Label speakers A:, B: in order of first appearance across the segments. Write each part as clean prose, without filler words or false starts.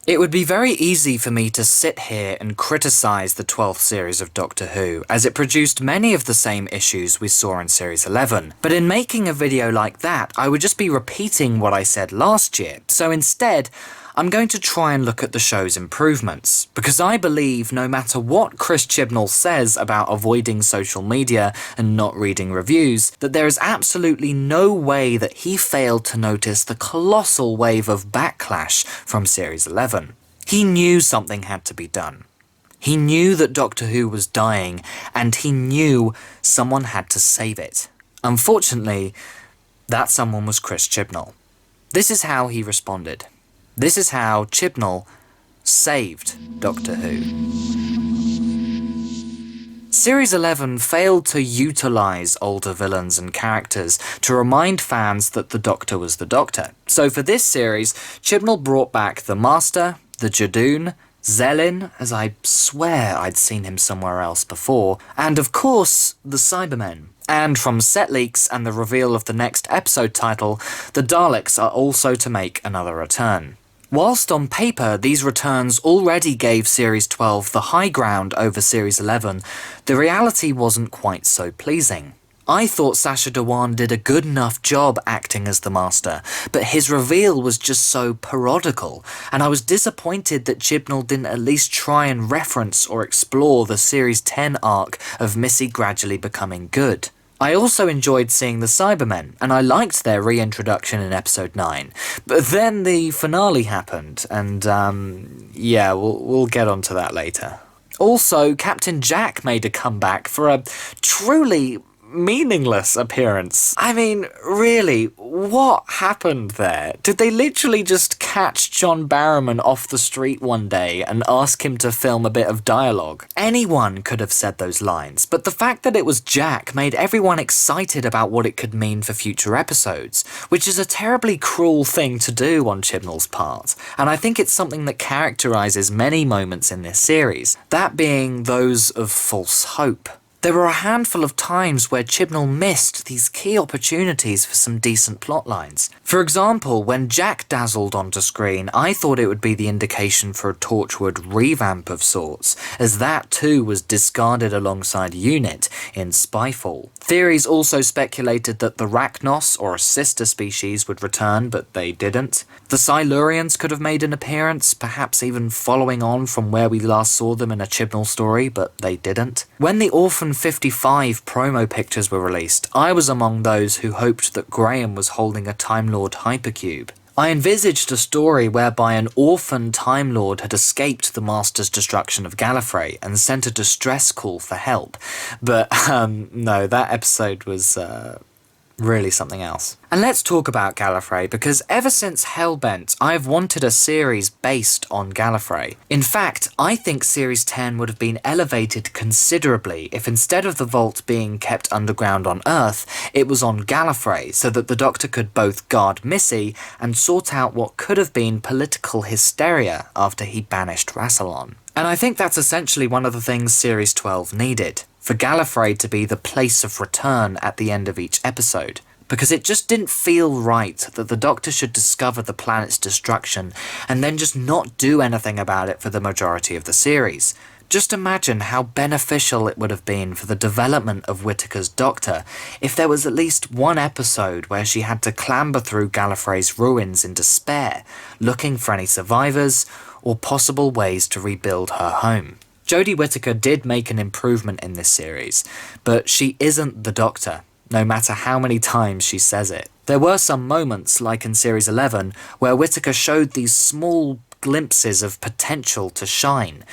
A: It would be very easy for me to sit here and criticise the 12th series of Doctor Who, as it produced many of the same issues we saw in Series 11. But in making a video like that, I would just be repeating what I said last year, so instead, I'm going to try and look at the show's improvements, because I believe no matter what Chris Chibnall says about avoiding social media and not reading reviews, that there is absolutely no way that he failed to notice the colossal wave of backlash from Series 11. He knew something had to be done. He knew that Doctor Who was dying, and he knew someone had to save it. Unfortunately, that someone was Chris Chibnall. This is how he responded. This is how Chibnall saved Doctor Who. Series 11 failed to utilise older villains and characters to remind fans that the Doctor was the Doctor. So for this series, Chibnall brought back the Master, the Jadoon, Zelin, as I swear I'd seen him somewhere else before, and of course, the Cybermen. And from set leaks and the reveal of the next episode title, the Daleks are also to make another return. Whilst on paper these returns already gave Series 12 the high ground over Series 11, the reality wasn't quite so pleasing. I thought Sacha Dhawan did a good enough job acting as the Master, but his reveal was just so parodical, and I was disappointed that Chibnall didn't at least try and reference or explore the Series 10 arc of Missy gradually becoming good. I also enjoyed seeing the Cybermen, and I liked their reintroduction in episode 9. But then the finale happened, and yeah, we'll get onto that later. Also, Captain Jack made a comeback for a truly meaningless appearance. I mean, really, what happened there? Did they literally just catch John Barrowman off the street one day and ask him to film a bit of dialogue? Anyone could have said those lines, but the fact that it was Jack made everyone excited about what it could mean for future episodes, which is a terribly cruel thing to do on Chibnall's part, and I think it's something that characterises many moments in this series, that being those of false hope. There were a handful of times where Chibnall missed these key opportunities for some decent plotlines. For example, when Jack dazzled onto screen, I thought it would be the indication for a Torchwood revamp of sorts, as that too was discarded alongside Unit in Spyfall. Theories also speculated that the Rachnos, or a sister species, would return, but they didn't. The Silurians could have made an appearance, perhaps even following on from where we last saw them in a Chibnall story, but they didn't. When the Orphan 55 promo pictures were released, I was among those who hoped that Graham was holding a Time Lord hypercube. I envisaged a story whereby an orphan Time Lord had escaped the Master's destruction of Gallifrey and sent a distress call for help, but no, that episode was really something else. And let's talk about Gallifrey, because ever since Hellbent, I've wanted a series based on Gallifrey. In fact, I think Series 10 would have been elevated considerably if instead of the vault being kept underground on Earth, it was on Gallifrey, so that the Doctor could both guard Missy and sort out what could have been political hysteria after he banished Rassilon. And I think that's essentially one of the things Series 12 needed, for Gallifrey to be the place of return at the end of each episode, because it just didn't feel right that the Doctor should discover the planet's destruction and then just not do anything about it for the majority of the series. Just imagine how beneficial it would have been for the development of Whittaker's Doctor if there was at least one episode where she had to clamber through Gallifrey's ruins in despair, looking for any survivors or possible ways to rebuild her home. Jodie Whittaker did make an improvement in this series, but she isn't the Doctor, no matter how many times she says it. There were some moments, like in Series 11, where Whittaker showed these small glimpses of potential to shine.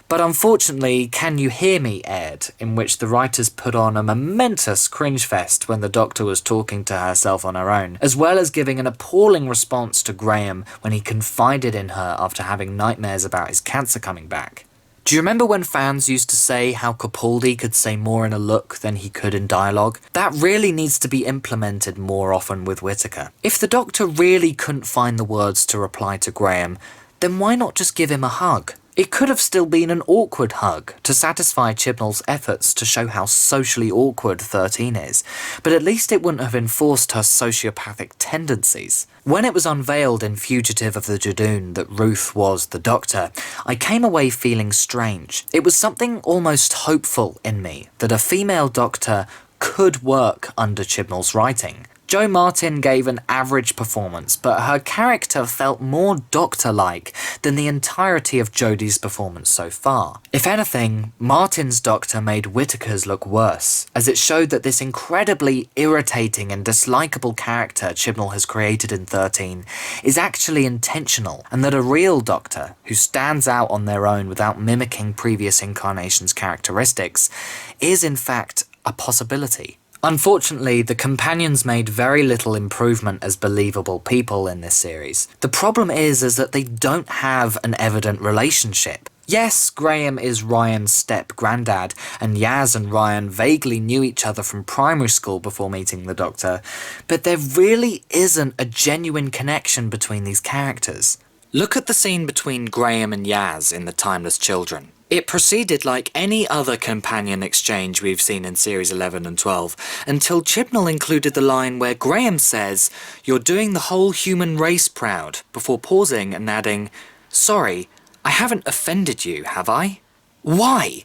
A: But unfortunately, Can You Hear Me aired, in which the writers put on a momentous cringe fest when the Doctor was talking to herself on her own, as well as giving an appalling response to Graham when he confided in her after having nightmares about his cancer coming back. Do you remember when fans used to say how Capaldi could say more in a look than he could in dialogue? That really needs to be implemented more often with Whittaker. If the Doctor really couldn't find the words to reply to Graham, then why not just give him a hug? It could have still been an awkward hug to satisfy Chibnall's efforts to show how socially awkward 13 is, but at least it wouldn't have enforced her sociopathic tendencies. When it was unveiled in Fugitive of the Judoon that Ruth was the Doctor, I came away feeling strange. It was something almost hopeful in me that a female Doctor could work under Chibnall's writing. Jo Martin gave an average performance, but her character felt more Doctor-like than the entirety of Jodie's performance so far. If anything, Martin's Doctor made Whittaker's look worse, as it showed that this incredibly irritating and dislikable character Chibnall has created in 13 is actually intentional, and that a real Doctor, who stands out on their own without mimicking previous incarnations' characteristics, is in fact a possibility. Unfortunately, the companions made very little improvement as believable people in this series. The problem is that they don't have an evident relationship. Yes, Graham is Ryan's step-granddad, and Yaz and Ryan vaguely knew each other from primary school before meeting the Doctor, but there really isn't a genuine connection between these characters. Look at the scene between Graham and Yaz in The Timeless Children. It proceeded like any other companion exchange we've seen in Series 11 and 12, until Chibnall included the line where Graham says, "You're doing the whole human race proud," before pausing and adding, "Sorry, I haven't offended you, have I?" Why?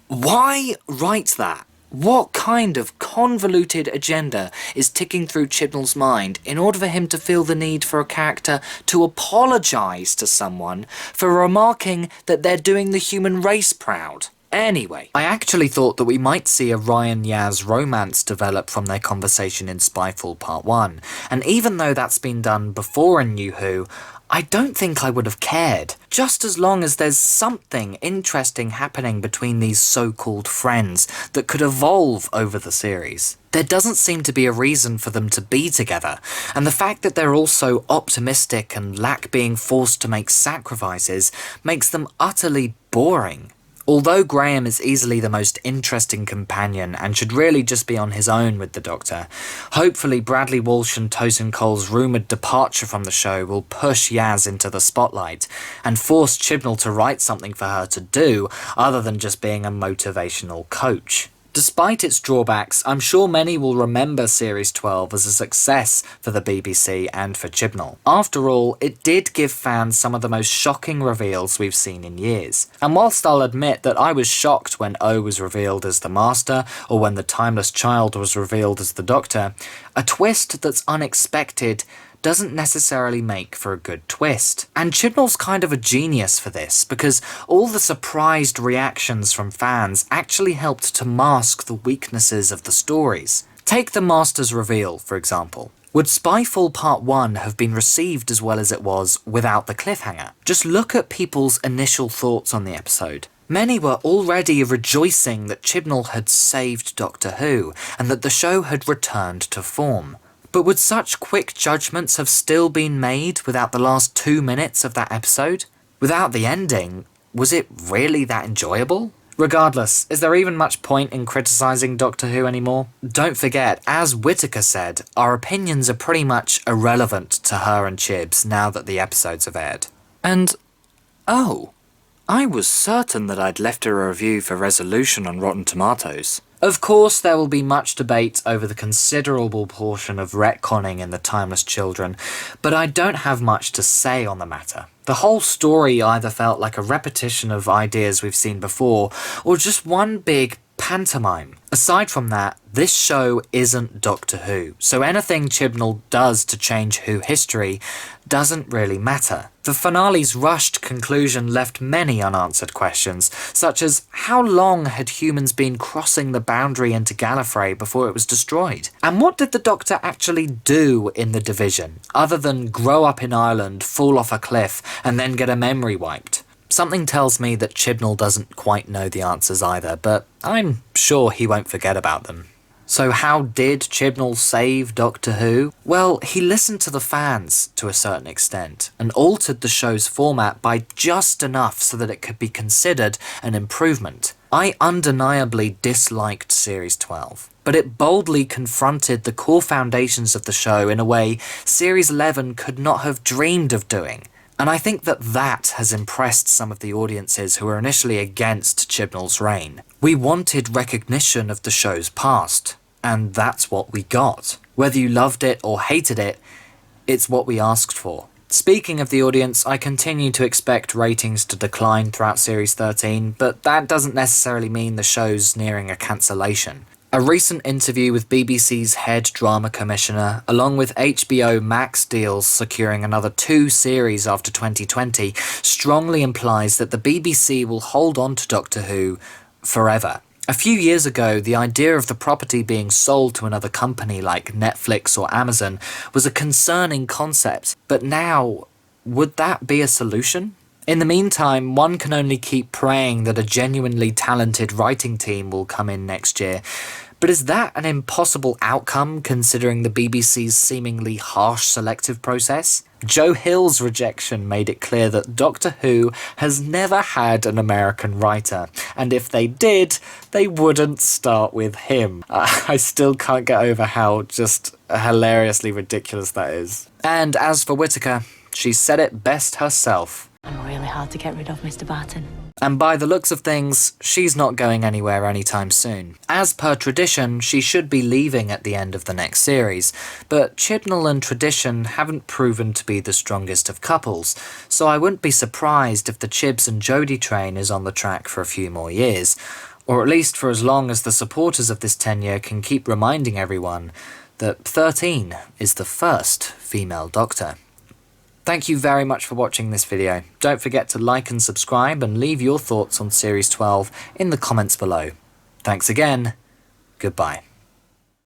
A: Why write that? What kind of convoluted agenda is ticking through Chibnall's mind in order for him to feel the need for a character to apologise to someone for remarking that they're doing the human race proud? Anyway, I actually thought that we might see a Ryan-Yaz romance develop from their conversation in Spyfall Part 1, and even though that's been done before in New Who, I don't think I would have cared, just as long as there's something interesting happening between these so-called friends that could evolve over the series. There doesn't seem to be a reason for them to be together, and the fact that they're all so optimistic and lack being forced to make sacrifices makes them utterly boring. Although Graham is easily the most interesting companion and should really just be on his own with the Doctor, hopefully Bradley Walsh and Tosin Cole's rumoured departure from the show will push Yaz into the spotlight and force Chibnall to write something for her to do other than just being a motivational coach. Despite its drawbacks, I'm sure many will remember Series 12 as a success for the BBC and for Chibnall. After all, it did give fans some of the most shocking reveals we've seen in years. And whilst I'll admit that I was shocked when O was revealed as the Master, or when the Timeless Child was revealed as the Doctor, a twist that's unexpected doesn't necessarily make for a good twist. And Chibnall's kind of a genius for this, because all the surprised reactions from fans actually helped to mask the weaknesses of the stories. Take the Master's reveal, for example. Would Spyfall Part 1 have been received as well as it was without the cliffhanger? Just look at people's initial thoughts on the episode. Many were already rejoicing that Chibnall had saved Doctor Who, and that the show had returned to form. But would such quick judgments have still been made without the last 2 minutes of that episode? Without the ending, was it really that enjoyable? Regardless, is there even much point in criticising Doctor Who anymore? Don't forget, as Whittaker said, our opinions are pretty much irrelevant to her and Chibs now that the episodes have aired. And, oh, I was certain that I'd left a review for resolution on Rotten Tomatoes. Of course, there will be much debate over the considerable portion of retconning in The Timeless Children, but I don't have much to say on the matter. The whole story either felt like a repetition of ideas we've seen before, or just one big pantomime. Aside from that, this show isn't Doctor Who, so anything Chibnall does to change Who history doesn't really matter. The finale's rushed conclusion left many unanswered questions, such as how long had humans been crossing the boundary into Gallifrey before it was destroyed? And what did the Doctor actually do in the Division, other than grow up in Ireland, fall off a cliff, and then get a memory wiped? Something tells me that Chibnall doesn't quite know the answers either, but I'm sure he won't forget about them. So how did Chibnall save Doctor Who? Well, he listened to the fans to a certain extent, and altered the show's format by just enough so that it could be considered an improvement. I undeniably disliked Series 12, but it boldly confronted the core foundations of the show in a way Series 11 could not have dreamed of doing. And I think that that has impressed some of the audiences who were initially against Chibnall's reign. We wanted recognition of the show's past, and that's what we got. Whether you loved it or hated it, it's what we asked for. Speaking of the audience, I continue to expect ratings to decline throughout Series 13, but that doesn't necessarily mean the show's nearing a cancellation. A recent interview with BBC's head drama commissioner, along with HBO Max deals securing another 2 series after 2020, strongly implies that the BBC will hold on to Doctor Who forever. A few years ago, the idea of the property being sold to another company like Netflix or Amazon was a concerning concept, but now, would that be a solution? In the meantime, one can only keep praying that a genuinely talented writing team will come in next year. But is that an impossible outcome considering the BBC's seemingly harsh selective process? Joe Hill's rejection made it clear that Doctor Who has never had an American writer, and if they did, they wouldn't start with him. I still can't get over how just hilariously ridiculous that is. And as for Whittaker, she said it best herself.
B: I'm really hard to get rid of, Mr. Barton.
A: And by the looks of things, she's not going anywhere anytime soon. As per tradition, she should be leaving at the end of the next series, but Chibnall and tradition haven't proven to be the strongest of couples, so I wouldn't be surprised if the Chibs and Jodie train is on the track for a few more years, or at least for as long as the supporters of this tenure can keep reminding everyone that 13 is the first female Doctor. Thank you very much for watching this video. Don't forget to like and subscribe and leave your thoughts on Series 12 in the comments below. Thanks again. Goodbye.